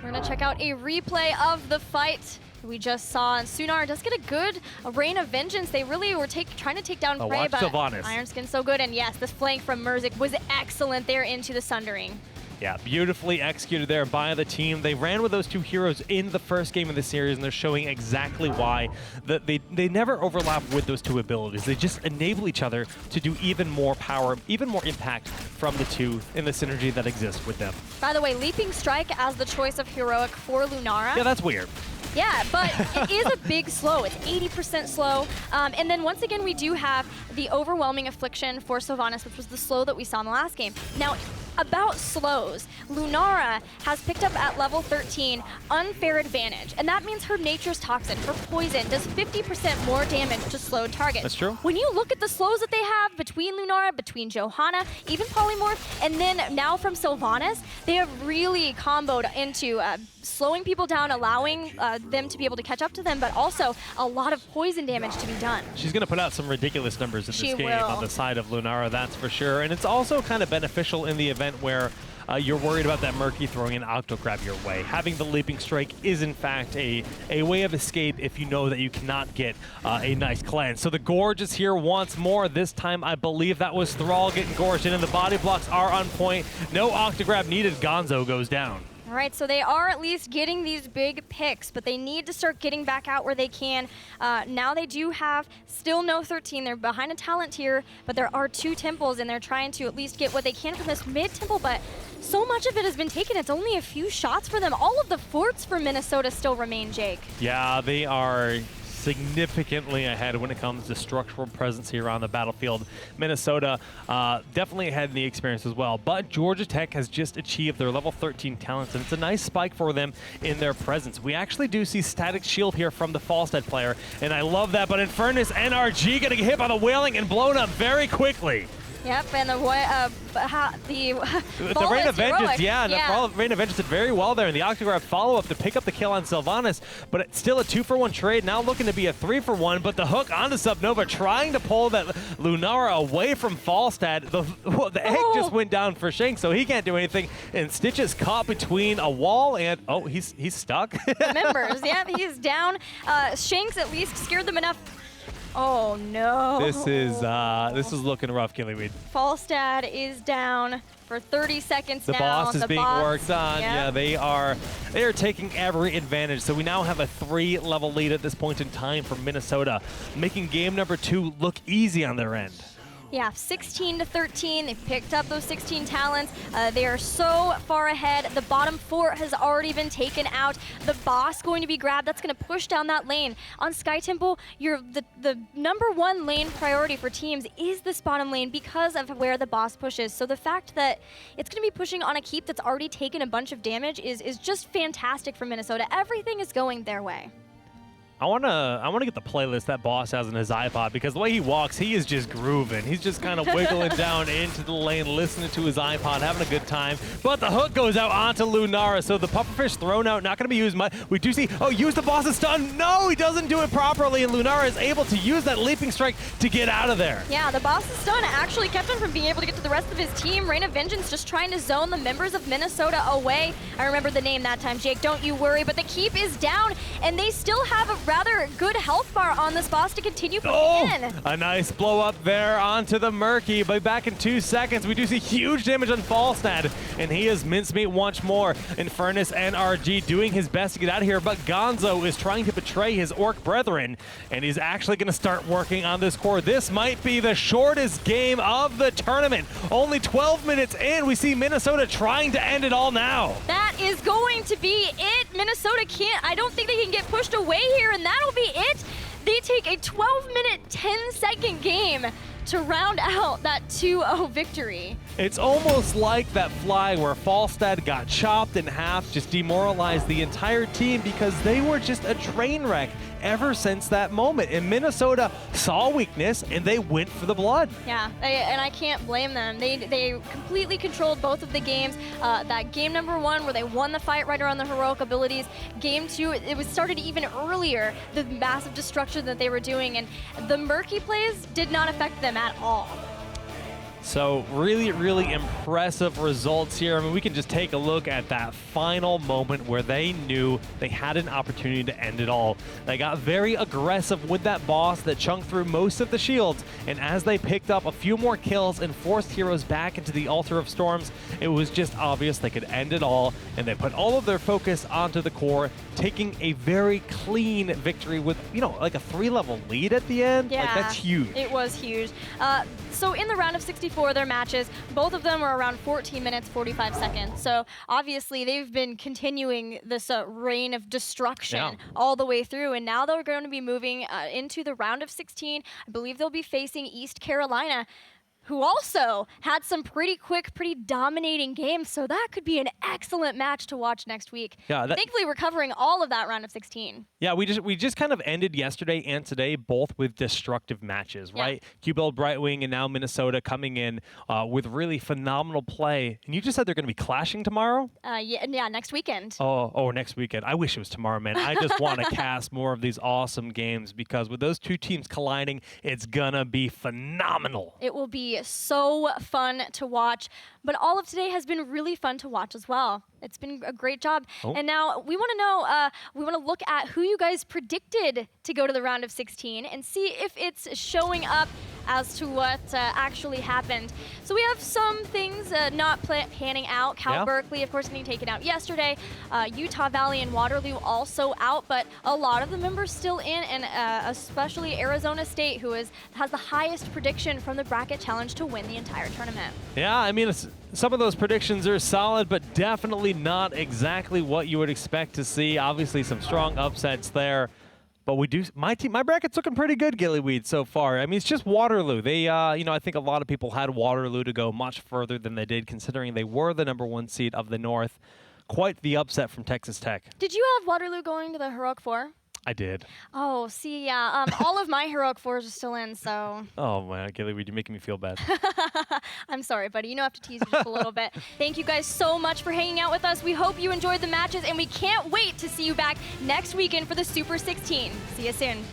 We're going to check out a replay of the fight we just saw, and Sunar does get a good Rain of Vengeance. They really were trying to take down Prey, but Iron Skin's so good, and yes, this flank from Merzik was excellent there into the Sundering. Yeah, beautifully executed there by the team. They ran with those 2 heroes in the first game of the series, and they're showing exactly why. They never overlap with those 2 abilities. They just enable each other to do even more power, even more impact from the 2 in the synergy that exists with them. By the way, Leaping Strike as the choice of heroic for Lunara. Yeah, that's weird. Yeah, but it is a big slow. It's 80% slow. And then once again, we do have the Overwhelming Affliction for Sylvanas, which was the slow that we saw in the last game. Now, about slows, Lunara has picked up at level 13 Unfair Advantage, and that means her Nature's Toxin, her poison, does 50% more damage to slowed targets. That's true. When you look at the slows that they have between Lunara, between Johanna, even Polymorph, and then now from Sylvanas, they have really comboed into slowing people down, allowing them to be able to catch up to them, but also a lot of poison damage to be done. She's going to put out some ridiculous numbers in this game on the side of Lunara, that's for sure. And it's also kind of beneficial in the event where you're worried about that Murky throwing an Octograb your way. Having the Leaping Strike is, in fact, a way of escape if you know that you cannot get a nice cleanse. So the Gorge is here once more. This time, I believe that was Thrall getting gorged in, and the body blocks are on point. No Octograb needed. Gonzo goes down. All right, so they are at least getting these big picks, but they need to start getting back out where they can. Now they do have still no 13. They're behind a talent tier, but there are 2 temples, and they're trying to at least get what they can from this mid temple, but so much of it has been taken. It's only a few shots for them. All of the forts for Minnesota still remain, Jake. Yeah, they are significantly ahead when it comes to structural presence here on the battlefield. Minnesota definitely ahead in the experience as well, but Georgia Tech has just achieved their level 13 talents, and it's a nice spike for them in their presence. We actually do see Static Shield here from the Falstad player, and I love that, but Infernus NRG getting hit by the Wailing and blown up very quickly. Yep, and the Rain of Vengeance, the Rain of Vengeance did very well there, and the Octograb follow-up to pick up the kill on Sylvanas, but it's still a 2-for-1 trade, now looking to be a 3-for-1, but the hook onto Subnova, trying to pull that Lunara away from Falstad. The egg just went down for Shank, so he can't do anything, and Stitch is caught between a wall and, he's stuck. Members, yeah, he's down. Shanks at least scared them enough. Oh no. This is looking rough, Gillyweed. Falstad is down for 30 seconds now. The boss is being worked on. Yep. Yeah, they are taking every advantage. So we now have a 3-level lead at this point in time for Minnesota, making game number 2 look easy on their end. Yeah, 16-13. They've picked up those 16 talents. They are so far ahead. The bottom fort has already been taken out. The boss going to be grabbed. That's going to push down that lane. On Sky Temple, the #1 lane priority for teams is this bottom lane because of where the boss pushes. So the fact that it's going to be pushing on a keep that's already taken a bunch of damage is just fantastic for Minnesota. Everything is going their way. I wanna get the playlist that boss has in his iPod, because the way he walks, he is just grooving. He's just kind of wiggling down into the lane, listening to his iPod, having a good time. But the hook goes out onto Lunara, so the pufferfish thrown out, not gonna be used much. We do see, oh, use the boss's stun. No, he doesn't do it properly, and Lunara is able to use that leaping strike to get out of there. Yeah, the boss's stun actually kept him from being able to get to the rest of his team. Reign of Vengeance just trying to zone the members of Minnesota away. I remember the name that time, Jake, don't you worry, but the keep is down, and they still have a rather good health bar on this boss to continue pushing in. A nice blow up there onto the Murky, but back in 2 seconds, we do see huge damage on Falstad, and he is mincemeat once more. Infernus and RG doing his best to get out of here, but Gonzo is trying to betray his orc brethren, and he's actually going to start working on this core. This might be the shortest game of the tournament. Only 12 minutes in, we see Minnesota trying to end it all now. That is going to be it. Minnesota can't, I don't think they can get pushed away here, and that'll be it. They take a 12-minute, 10-second game to round out that 2-0 victory. It's almost like that fly where Falstad got chopped in half, just demoralized the entire team because they were just a train wreck ever since that moment. And Minnesota saw weakness and they went for the blood. Yeah, and I can't blame them. They completely controlled both of the games. That game #1 where they won the fight right around the heroic abilities. Game 2, it was started even earlier, the massive destruction that they were doing, and the Murky plays did not affect them at all. So really, really impressive results here. I mean, we can just take a look at that final moment where they knew they had an opportunity to end it all. They got very aggressive with that boss that chunked through most of the shields, and as they picked up a few more kills and forced heroes back into the Altar of Storms, it was just obvious they could end it all, and they put all of their focus onto the core, taking a very clean victory with, you know, like a 3-level lead at the end. Yeah, like, that's huge. It was huge. So in the round of 64, their matches, both of them were around 14 minutes, 45 seconds. So obviously they've been continuing this reign of destruction all the way through. And now they're going to be moving into the round of 16. I believe they'll be facing East Carolina, who also had some pretty quick, pretty dominating games. So that could be an excellent match to watch next week. Yeah, thankfully, we're covering all of that round of 16. Yeah, we just kind of ended yesterday and today both with destructive matches, right? Q-Build, Brightwing, and now Minnesota coming in with really phenomenal play. And you just said they're going to be clashing tomorrow? Yeah, next weekend. Oh, next weekend. I wish it was tomorrow, man. I just want to cast more of these awesome games because with those two teams colliding, it's going to be phenomenal. It will be so fun to watch, but all of today has been really fun to watch as well. It's been a great job. And now we want to know, we want to look at who you guys predicted to go to the round of 16 and see if it's showing up as to what actually happened. So we have some things not panning out. Cal Berkeley, of course, getting taken out yesterday. Utah Valley and Waterloo also out, but a lot of the members still in, and especially Arizona State, who has the highest prediction from the bracket challenge to win the entire tournament. Yeah, I mean, some of those predictions are solid, but definitely not exactly what you would expect to see. Obviously, some strong upsets there. But we do. My bracket's looking pretty good, Gillyweed, so far. I mean, it's just Waterloo. They, you know, I think a lot of people had Waterloo to go much further than they did, considering they were the #1 seed of the North. Quite the upset from Texas Tech. Did you have Waterloo going to the Heroic Four? I did. Oh, see, yeah. All of my Heroic Fours are still in, so. Oh, man, Gillyweed, you're making me feel bad. I'm sorry, buddy. You know I have to tease you just a little bit. Thank you guys so much for hanging out with us. We hope you enjoyed the matches, and we can't wait to see you back next weekend for the Super 16. See you soon.